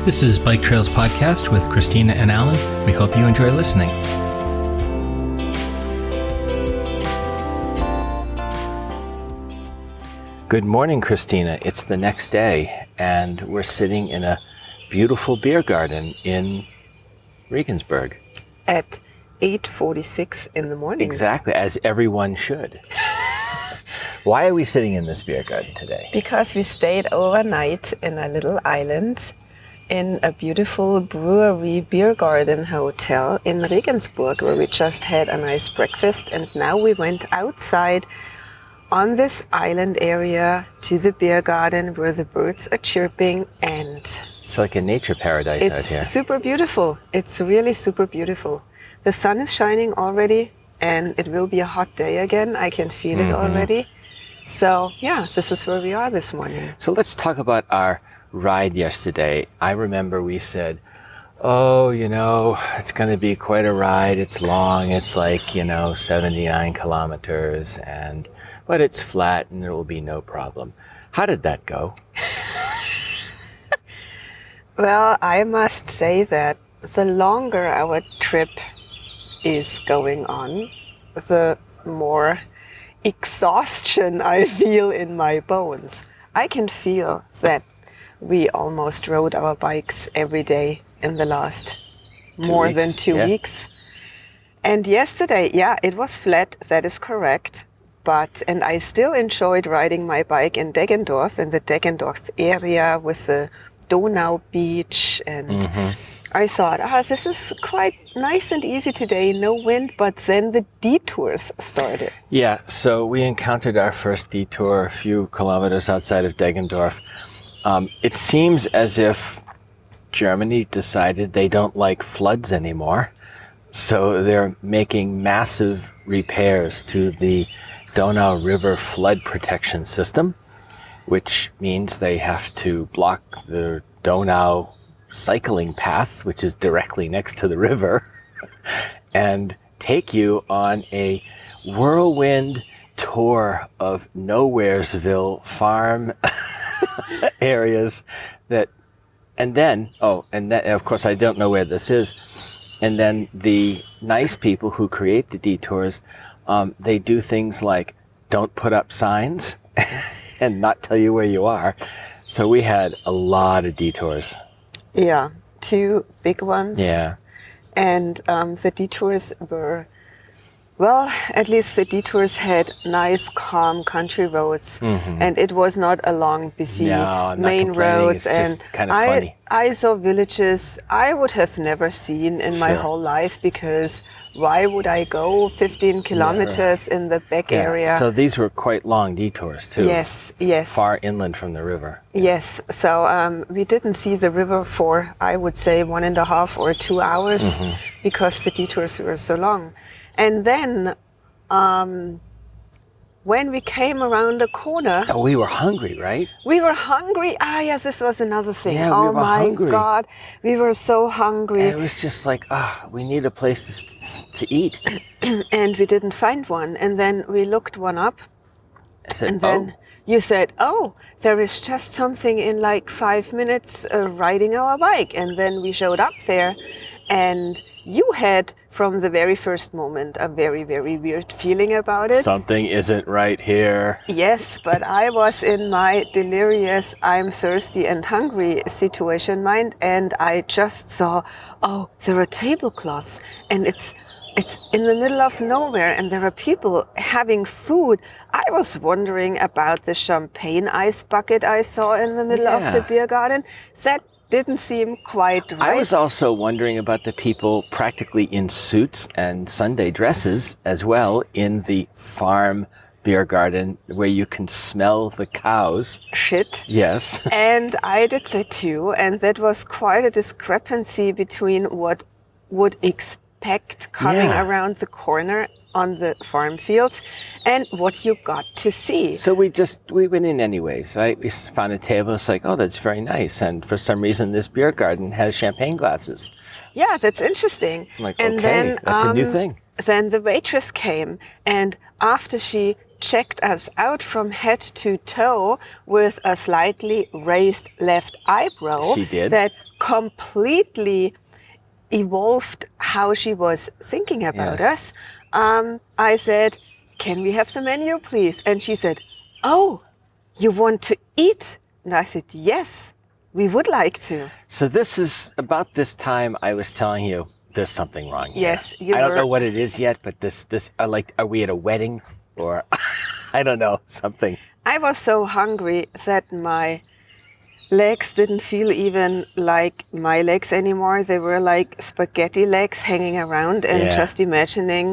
This is Bike Trails Podcast with Christina and Alan. We hope you enjoy listening. Good morning, Christina. It's the next day, and we're sitting in a beautiful beer garden in Regensburg. At 8:46 in the morning. Exactly, as everyone should. Why are we sitting in this beer garden today? Because we stayed overnight in a little island in a beautiful brewery beer garden hotel in Regensburg, where we just had a nice breakfast, and now we went outside on this island area to the beer garden where the birds are chirping, and it's like a nature paradise out here. It's super beautiful. It's really super beautiful. The sun is shining already, and it will be a hot day again. I can feel it already. So yeah, this is where we are this morning. So let's talk about our ride yesterday. I remember we said, oh, it's going to be quite a ride. It's long. It's like, 79 kilometers, but it's flat and there will be no problem. How did that go? Well, I must say that the longer our trip is going on, the more exhaustion I feel in my bones. I can feel that we almost rode our bikes every day in the last more than 2 weeks. And yesterday, it was flat, that is correct. And I still enjoyed riding my bike in Deggendorf, in the Deggendorf area with the Donau beach. And I thought, this is quite nice and easy today, no wind, but then the detours started. Yeah, so we encountered our first detour a few kilometers outside of Deggendorf. It seems as if Germany decided they don't like floods anymore, so they're making massive repairs to the Donau River flood protection system, which means they have to block the Donau cycling path, which is directly next to the river, and take you on a whirlwind tour of Nowheresville farm areas and then of course I don't know where this is, and then the nice people who create the detours, they do things like don't put up signs and not tell you where you are. So we had a lot of detours. Yeah, 2 big ones. Yeah. And the detours were, well, at least the detours had nice, calm country roads, and it was not along busy main roads. It's just kind of funny. I saw villages I would have never seen in my whole life, because why would I go 15 kilometers in the back area? So these were quite long detours too. Yes. Far inland from the river. Yes. So we didn't see the river for, I would say, 1.5 or 2 hours because the detours were so long. And then when we came around the corner... Oh, we were hungry, right? We were hungry. This was another thing. Yeah, we were hungry. Oh my God, we were so hungry. And it was just like, we need a place to eat. And we didn't find one. And then we looked one up. I said, and then you said, there is just something in like 5 minutes riding our bike. And then we showed up there. And you had, from the very first moment, a very, very weird feeling about it. Something isn't right here. Yes, but I was in my delirious, I'm thirsty and hungry situation mind, and I just saw, there are tablecloths, and it's in the middle of nowhere, and there are people having food. I was wondering about the champagne ice bucket I saw in the middle of the beer garden. That didn't seem quite right. I was also wondering about the people practically in suits and Sunday dresses as well in the farm beer garden where you can smell the cows. Shit. Yes. And I did that too. And that was quite a discrepancy between what would expect coming around the corner on the farm fields and what you got to see. So we went in anyways, right? We found a table. It's like, that's very nice. And for some reason, this beer garden has champagne glasses. Yeah, that's interesting. I'm like, and okay, then, that's a new thing. Then the waitress came, and after she checked us out from head to toe with a slightly raised left eyebrow, she did. that completely evolved how she was thinking about Yes. us. I said, can we have the menu, please? And she said, oh, you want to eat? And I said, yes, we would like to. So this is about this time I was telling you there's something wrong here. Yes, you I don't were- know what it is yet, but this are we at a wedding or I don't know, something. I was so hungry that my legs didn't feel even like my legs anymore. They were like spaghetti legs hanging around, and Yeah. just imagining,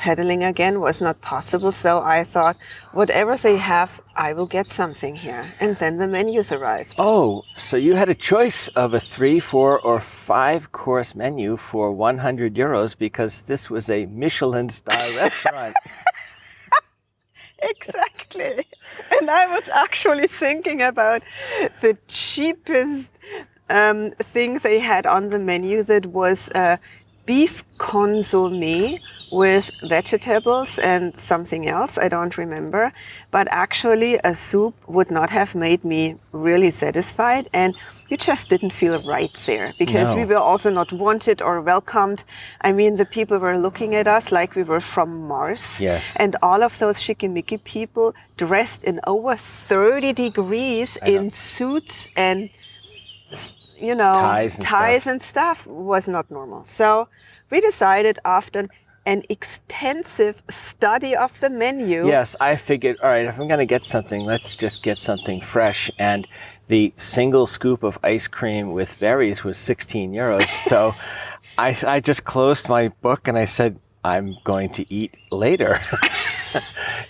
pedaling again was not possible. So I thought, whatever they have, I will get something here. And then the menus arrived. Oh, so you had a choice of a 3, 4, or 5 course menu for 100 euros because this was a Michelin star restaurant. Exactly. And I was actually thinking about the cheapest thing they had on the menu that was beef consomme with vegetables and something else, I don't remember. But actually a soup would not have made me really satisfied, and you just didn't feel right there because No. we were also not wanted or welcomed. I mean, the people were looking at us like we were from Mars. Yes. And all of those schickimicki people dressed in over 30 degrees in suits and Ties and stuff was not normal. So we decided after an extensive study of the menu. Yes, I figured, all right, if I'm going to get something, let's just get something fresh. And the single scoop of ice cream with berries was 16 euros. So I just closed my book and I said, I'm going to eat later.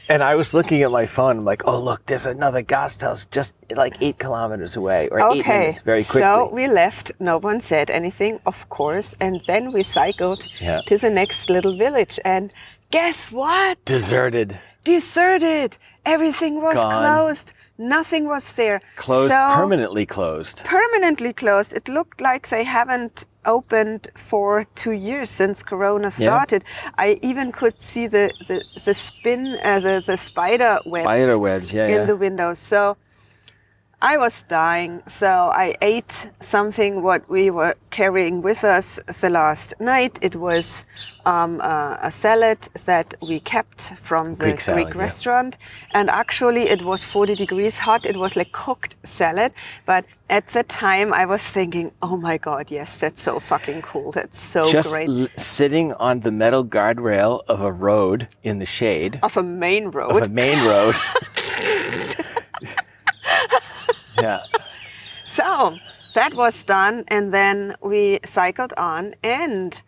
And I was looking at my phone. I'm like, oh, look, there's another Gasthaus just like 8 kilometers away, or 8 minutes, very quickly. So we left. No one said anything, of course. And then we cycled Yeah. to the next little village. And guess what? Deserted. Deserted. Everything was Gone. closed. Nothing was there. Closed, So, permanently closed. permanently closed. It looked like they haven't opened for 2 years since Corona started. I even could see the spider webs Spider webs, yeah, in yeah. the windows. So I was dying. So I ate something what we were carrying with us the last night. It was a salad that we kept from the Greek salad, Greek yeah. restaurant. And actually it was 40 degrees hot. It was like cooked salad. But at the time I was thinking, oh my God, yes, that's so fucking cool. That's so Just great. sitting on the metal guardrail of a road in the shade, Of a main road. of a main road. Yeah. So that was done, and then we cycled on, and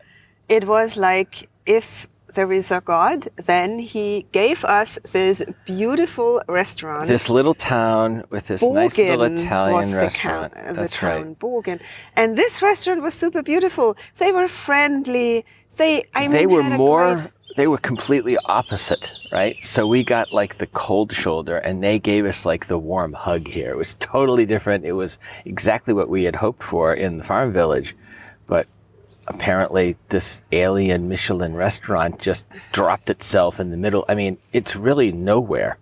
it was like, if there is a God, then he gave us this beautiful restaurant. This little town with this nice little Bogen Italian was restaurant. the That's town, right. Bogen. And this restaurant was super beautiful. They were friendly. They were had a more, great- they were completely opposite, right? So we got like the cold shoulder and they gave us like the warm hug here. It was totally different. It was exactly what we had hoped for in the farm village. But apparently this alien Michelin restaurant just dropped itself in the middle. I mean, it's really nowhere.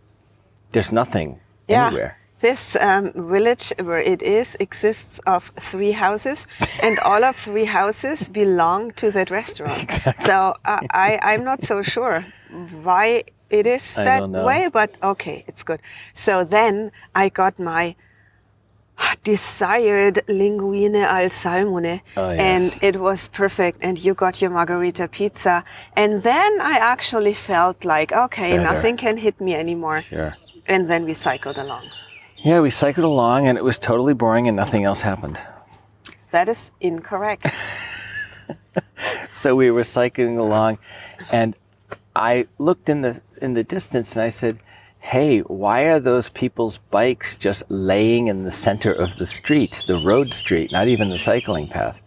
There's nothing anywhere. This village where it is exists of 3 houses, and all of 3 houses belong to that restaurant. Exactly. So I'm not so sure why it is I that don't know. way, but okay, it's good. So then I got my desired linguine al salmone, Oh, yes. and it was perfect. And you got your margarita pizza, and then I actually felt like, okay, Better. nothing can hit me anymore. Sure. And then we cycled along. Yeah, we cycled along and it was totally boring and nothing else happened. That is incorrect. So we were cycling along and I looked in the distance and I said, hey, why are those people's bikes just laying in the center of the street, the road street, not even the cycling path?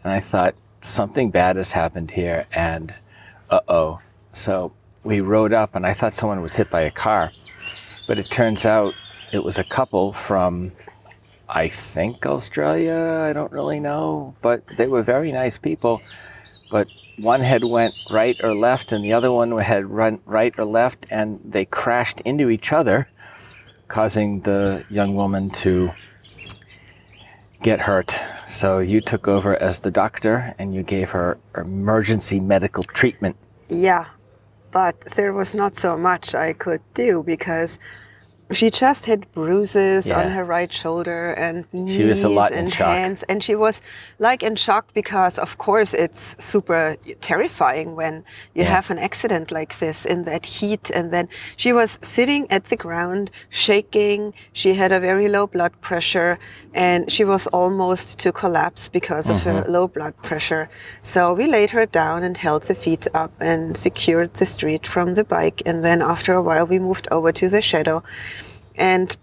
And I thought, something bad has happened here and uh-oh. So we rode up and I thought someone was hit by a car. But it turns out it was a couple from, I think, Australia. I don't really know, but they were very nice people. But one had went right or left and the other one had run right or left, and they crashed into each other, causing the young woman to get hurt. So you took over as the doctor and you gave her emergency medical treatment. Yeah, but there was not so much I could do because she just had bruises on her right shoulder and She was knees a lot in and shock. hands. And she was like in shock because, of course, it's super terrifying when you have an accident like this in that heat. And then she was sitting at the ground, shaking. She had a very low blood pressure and she was almost to collapse because of her low blood pressure. So we laid her down and held the feet up and secured the street from the bike. And then after a while, we moved over to the shadow. And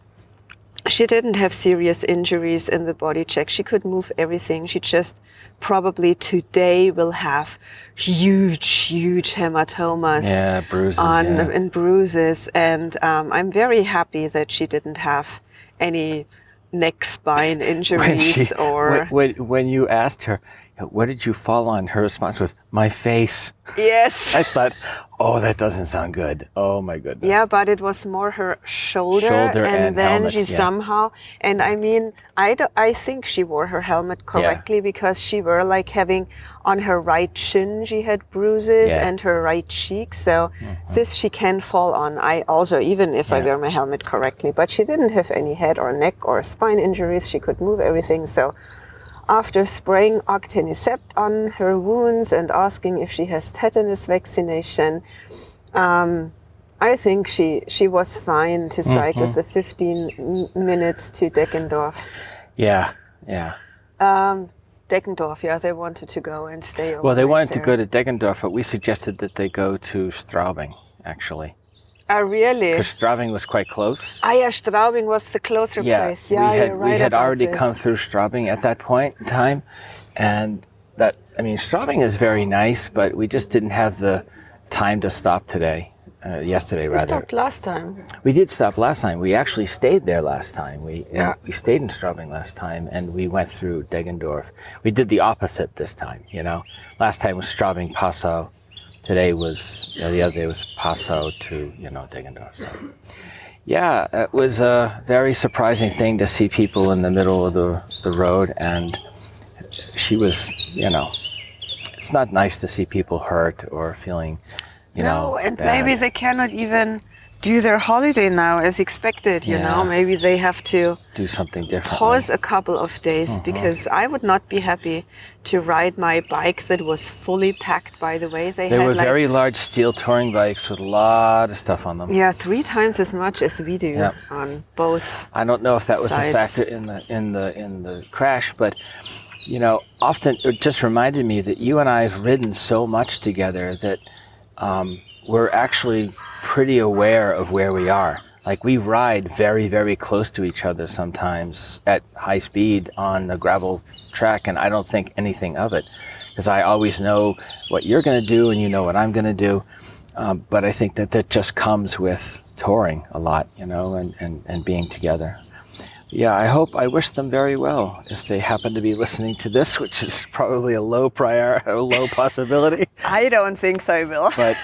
she didn't have serious injuries in the body check. She could move everything. She just probably today will have huge hematomas. Yeah, bruises. And bruises. And I'm very happy that she didn't have any neck spine injuries when you asked her, what did you fall on? Her response was, my face. Yes. I thought, oh, that doesn't sound good. Oh, my goodness. Yeah, but it was more her shoulder and then helmet, she somehow, and I mean, I think she wore her helmet correctly because she were like having on her right shin, she had bruises and her right cheek. So this she can fall on. I also, even if I wear my helmet correctly, but she didn't have any head or neck or spine injuries. She could move everything. So after spraying octenicept on her wounds and asking if she has tetanus vaccination, I think she was fine to cycle the 15 minutes to Deggendorf. Yeah. Deggendorf, they wanted to go and stay over. Well, they wanted there. to go to Deggendorf, but we suggested that they go to Straubing, actually. Oh, really? Because Straubing was quite close. Yeah, Straubing was the closer place. Yeah, you're right. We had about already this. come through Straubing at that point in time. And Straubing is very nice, but we just didn't have the time to stop yesterday rather. We stopped last time. We did stop last time. We actually stayed there last time. We stayed in Straubing last time and we went through Deggendorf. We did the opposite this time, Last time was Straubing, Passau. Today was, the other day was Passau to, Deggendorf. So, it was a very surprising thing to see people in the middle of the road. And she was, it's not nice to see people hurt or feeling, No, and bad. maybe they cannot even do their holiday now as expected, Maybe they have to do something different. Pause a couple of days because I would not be happy to ride my bike that was fully packed, by the way. They were had very large steel touring bikes with a lot of stuff on them. Yeah, 3 times as much as we do on both. I don't know if that was sides. a factor in the crash, but often it just reminded me that you and I have ridden so much together that we're actually pretty aware of where we are. Like we ride very, very close to each other sometimes at high speed on a gravel track, and I don't think anything of it because I always know what you're going to do and you know what I'm going to do. But I think that just comes with touring a lot, and being together. Yeah, I wish them very well if they happen to be listening to this, which is probably a low possibility. I don't think they will. But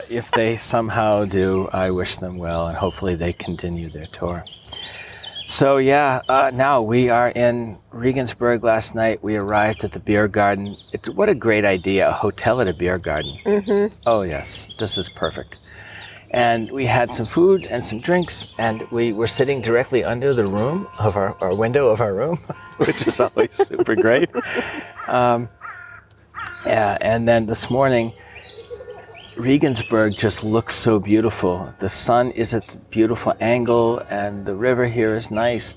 if they somehow do, I wish them well, and hopefully they continue their tour. So now we are in Regensburg. Last night we arrived at the beer garden. What a great idea, a hotel at a beer garden. Mm-hmm. Oh yes, this is perfect. And we had some food and some drinks, and we were sitting directly under the room of our window of our room, which is always super great. And then this morning, Regensburg just looks so beautiful. The sun is at the beautiful angle, and the river here is nice.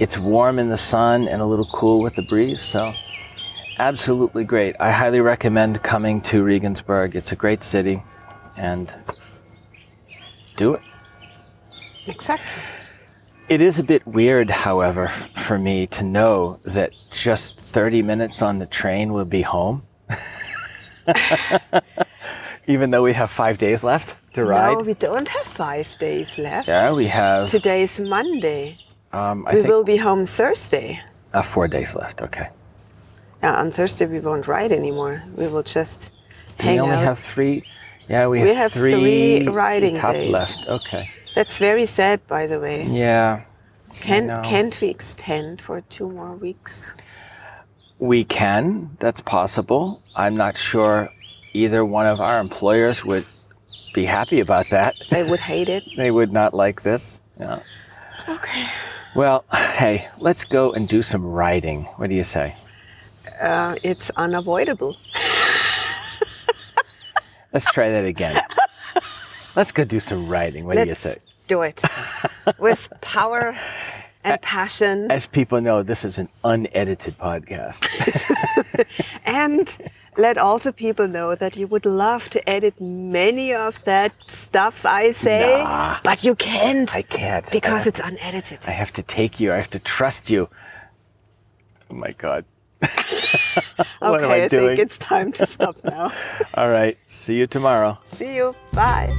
It's warm in the sun and a little cool with the breeze, so absolutely great. I highly recommend coming to Regensburg. It's a great city, and do it. Exactly. It is a bit weird, however, for me to know that just 30 minutes on the train will be home. Even though we have 5 days left to ride. No, we don't have 5 days left. Yeah, we have. Today's Monday. I will be home Thursday. 4 days left, okay. Yeah, on Thursday we won't ride anymore. We will just hang out. We only have 3. Yeah, we have 3 riding days left. Okay. That's very sad, by the way. Yeah. Can't we extend for 2 more weeks? We can. That's possible. I'm not sure either one of our employers would be happy about that. They would hate it. They would not like this. Yeah. Okay. Well, hey, let's go and do some riding. What do you say? It's unavoidable. Let's try that again. Let's go do some riding. What do you say? Do it. With power and passion. As people know, this is an unedited podcast. And let also people know that you would love to edit many of that stuff I say, Nah. but you can't. I can't. Because it's unedited. I have to take you. I have to trust you. Oh my God. What am I doing? I think it's time to stop now. All right. See you tomorrow. See you. Bye.